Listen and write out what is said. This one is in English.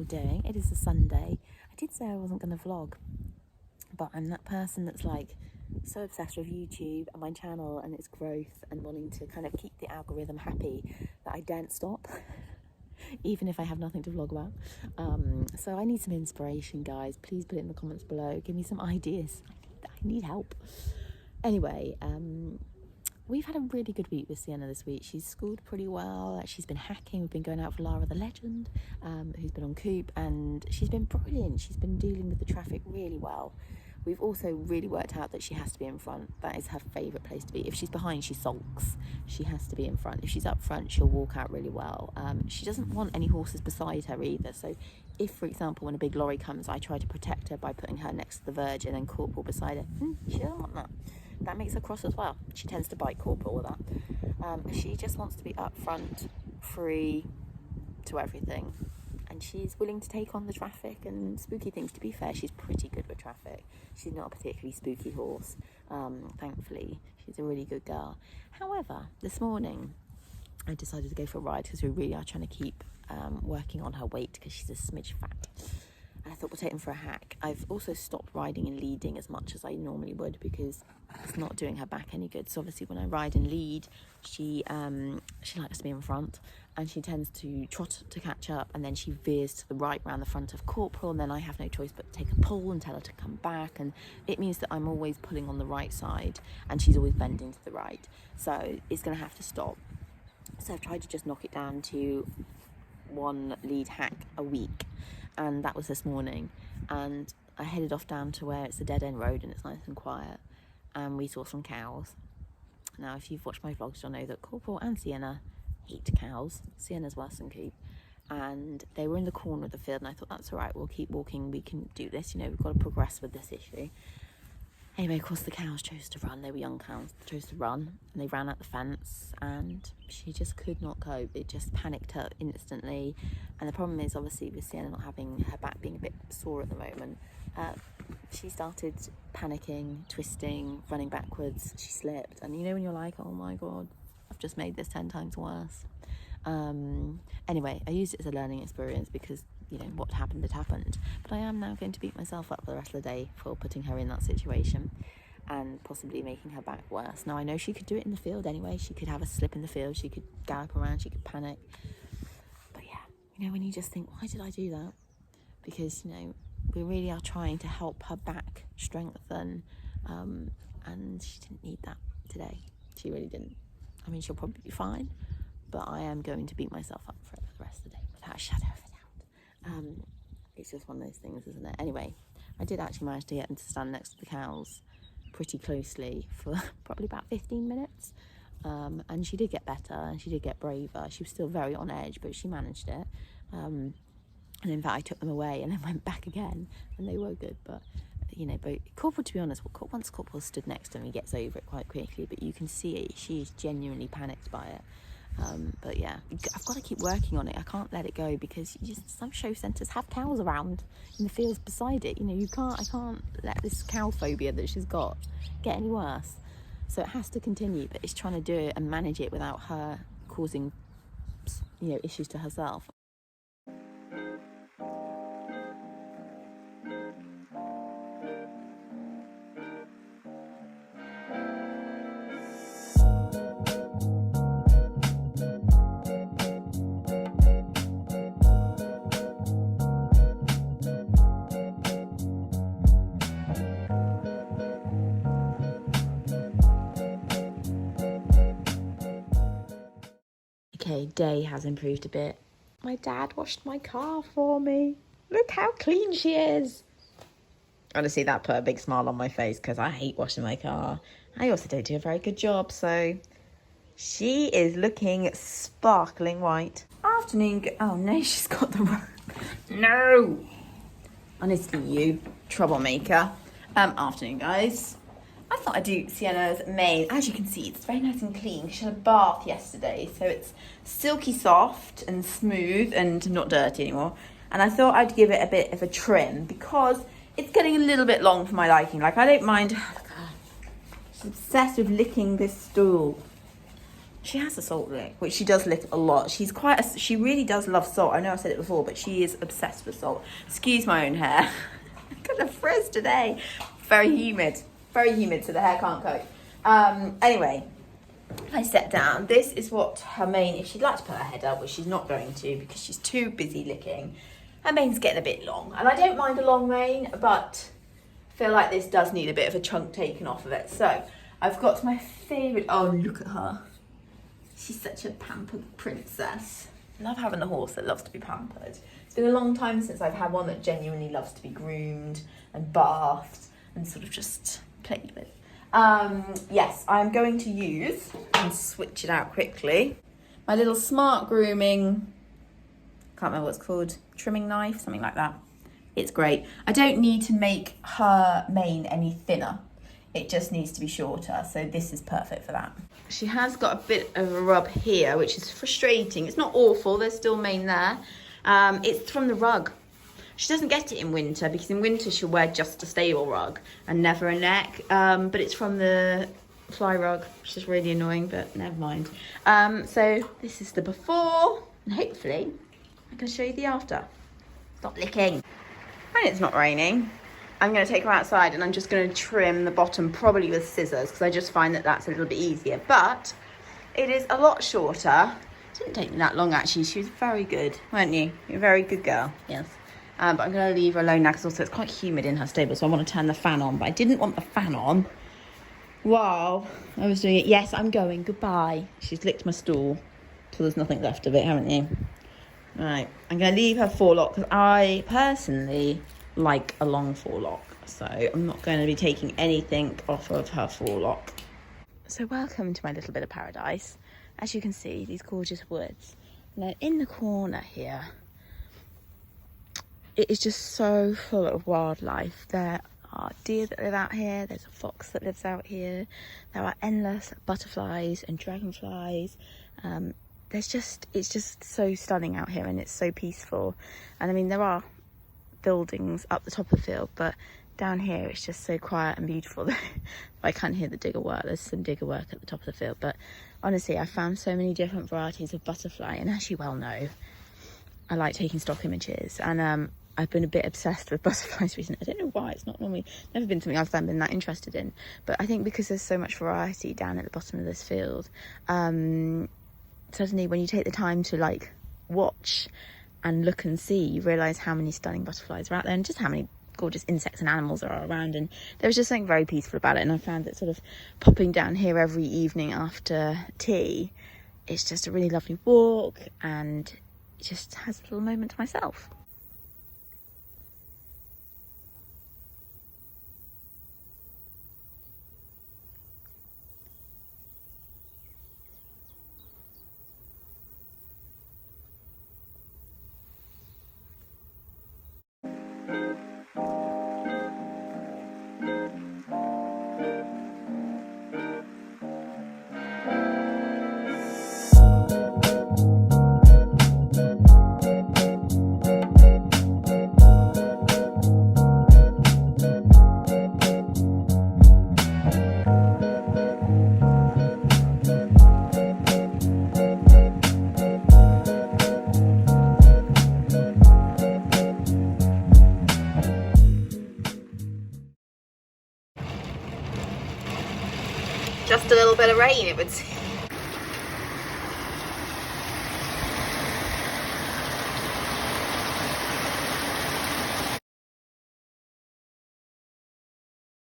all doing. It is a Sunday. I did say I wasn't going to vlog, but I'm that person that's like so obsessed with YouTube and my channel and its growth and wanting to kind of keep the algorithm happy that I daren't stop, even if I have nothing to vlog about. So I need some inspiration, guys. Please put it in the comments below. Give me some ideas. I need help. Anyway, we've had a really good week with Sienna this week. She's schooled pretty well. She's been hacking. We've been going out for Lara the Legend, who's been on Coop, and she's been brilliant. She's been dealing with the traffic really well. We've also really worked out that she has to be in front. That is her favourite place to be. If she's behind, she sulks. She has to be in front. If she's up front, she'll walk out really well. She doesn't want any horses beside her either. So if, for example, when a big lorry comes, I try to protect her by putting her next to the verge and then Corporal beside her. She doesn't want that. That makes her cross as well. She tends to bite Corporal with that. She just wants to be up front, free to everything. And she's willing to take on the traffic and spooky things. To be fair, she's pretty good with traffic. She's not a particularly spooky horse, thankfully. She's a really good girl. However, this morning, I decided to go for a ride because we really are trying to keep working on her weight because she's a smidge fat. And I thought we'll take him for a hack. I've also stopped riding and leading as much as I normally would because it's not doing her back any good. So obviously when I ride and lead, she likes to be in front and she tends to trot to catch up, and then she veers to the right round the front of Corporal, and then I have no choice but to take a pull and tell her to come back, and it means that I'm always pulling on the right side and she's always bending to the right. So it's going to have to stop. So I've tried to just knock it down to one lead hack a week, and that was this morning. And I headed off down to where it's a dead end road and it's nice and quiet, and we saw some cows. Now if you've watched my vlogs, you'll know that Corporal and Sienna hate cows. Sienna's worse than Coop, and they were in the corner of the field, and I thought that's all right, we'll keep walking, we can do this, you know, we've got to progress with this issue. Anyway, of course the cows chose to run. They were young cows, chose to run, and they ran at the fence, and she just could not cope. It just panicked her instantly. And the problem is, obviously, with Sienna not having her back being a bit sore at the moment, she started panicking, twisting, running backwards. She slipped, and you know when you're like, oh my god, I've just made this 10 times worse. Anyway, I used it as a learning experience because, you know, what happened had happened. But I am now going to beat myself up for the rest of the day for putting her in that situation and possibly making her back worse. Now, I know she could do it in the field anyway. She could have a slip in the field. She could gallop around. She could panic. But yeah, you know, when you just think, why did I do that? Because, you know, we really are trying to help her back strengthen. And she didn't need that today. She really didn't. I mean, she'll probably be fine, but I am going to beat myself up for it for the rest of the day without a shadow of a doubt. It's just one of those things, isn't it? Anyway, I did actually manage to get them to stand next to the cows pretty closely for probably about 15 minutes. And she did get better and she did get braver. She was still very on edge, but she managed it. And in fact, I took them away and then went back again, and they were good. But, you know, but Corporal, to be honest, once Corporal stood next to him, he gets over it quite quickly, but you can see it. She's genuinely panicked by it. But yeah, I've got to keep working on it. I can't let it go because some show centres have cows around in the fields beside it. You know, I can't let this cow phobia that she's got get any worse. So it has to continue, but it's trying to do it and manage it without her causing, you know, issues to herself. Okay, day has improved a bit. My dad washed my car for me. Look how clean she is. Honestly, that put a big smile on my face because I hate washing my car. I also don't do a very good job, so she is looking sparkling white. Afternoon. Oh no, she's got the rope. No. Honestly, you troublemaker. Afternoon, guys. I thought I'd do Sienna's mane. As you can see, it's very nice and clean. She had a bath yesterday, so it's silky soft and smooth and not dirty anymore. And I thought I'd give it a bit of a trim because it's getting a little bit long for my liking. Like, I don't mind. Oh, God. She's obsessed with licking this stool. She has a salt lick, which she does lick a lot. She really does love salt. I know I said it before, but she is obsessed with salt. Excuse my own hair. Got a frizz today. Very humid, so the hair can't cope. Anyway, I sat down. This is what her mane, if she'd like to put her head up, which she's not going to because she's too busy licking, her mane's getting a bit long. And I don't mind a long mane, but I feel like this does need a bit of a chunk taken off of it. So I've got my favourite, oh, look at her. She's such a pampered princess. I love having a horse that loves to be pampered. It's been a long time since I've had one that genuinely loves to be groomed and bathed and sort of just played with. Yes, I'm going to use, and switch it out quickly, my little smart grooming, can't remember what it's called, trimming knife, something like that. It's great. I don't need to make her mane any thinner. It just needs to be shorter, so this is perfect for that. She has got a bit of a rub here, which is frustrating. It's not awful, there's still mane there. It's from the rug. She doesn't get it in winter, because in winter she'll wear just a stable rug and never a neck. But it's from the fly rug, which is really annoying, but never mind. So this is the before, and hopefully I can show you the after. Stop licking. And it's not raining. I'm going to take her outside and I'm just going to trim the bottom, probably with scissors, because I just find that that's a little bit easier. But it is a lot shorter. It didn't take me that long, actually. She was very good, weren't you? You're a very good girl, yes. But I'm going to leave her alone now because also it's quite humid in her stable, so I want to turn the fan on. But I didn't want the fan on while I was doing it. Yes, I'm going. Goodbye. She's licked my stool till there's nothing left of it, haven't you? Right. I'm going to leave her forelock because I personally like a long forelock. So I'm not going to be taking anything off of her forelock. So welcome to my little bit of paradise. As you can see, these gorgeous woods. And then in the corner here, it is just so full of wildlife. There are deer that live out here. There's a fox that lives out here. There are endless butterflies and dragonflies. It's just so stunning out here, and it's so peaceful. And I mean, there are buildings up the top of the field, but down here it's just so quiet and beautiful. I can't hear the digger work. There's some digger work at the top of the field, but honestly, I found so many different varieties of butterfly, and as you well know, I like taking stock images, and I've been a bit obsessed with butterflies recently. I don't know why. It's not normally, never been something I've been that interested in, but I think because there's so much variety down at the bottom of this field, suddenly when you take the time to like watch and look and see, you realise how many stunning butterflies are out there and just how many gorgeous insects and animals are around. And there was just something very peaceful about it, and I found that sort of popping down here every evening after tea, it's just a really lovely walk, and it just has a little moment to myself. Just a little bit of rain, it would seem.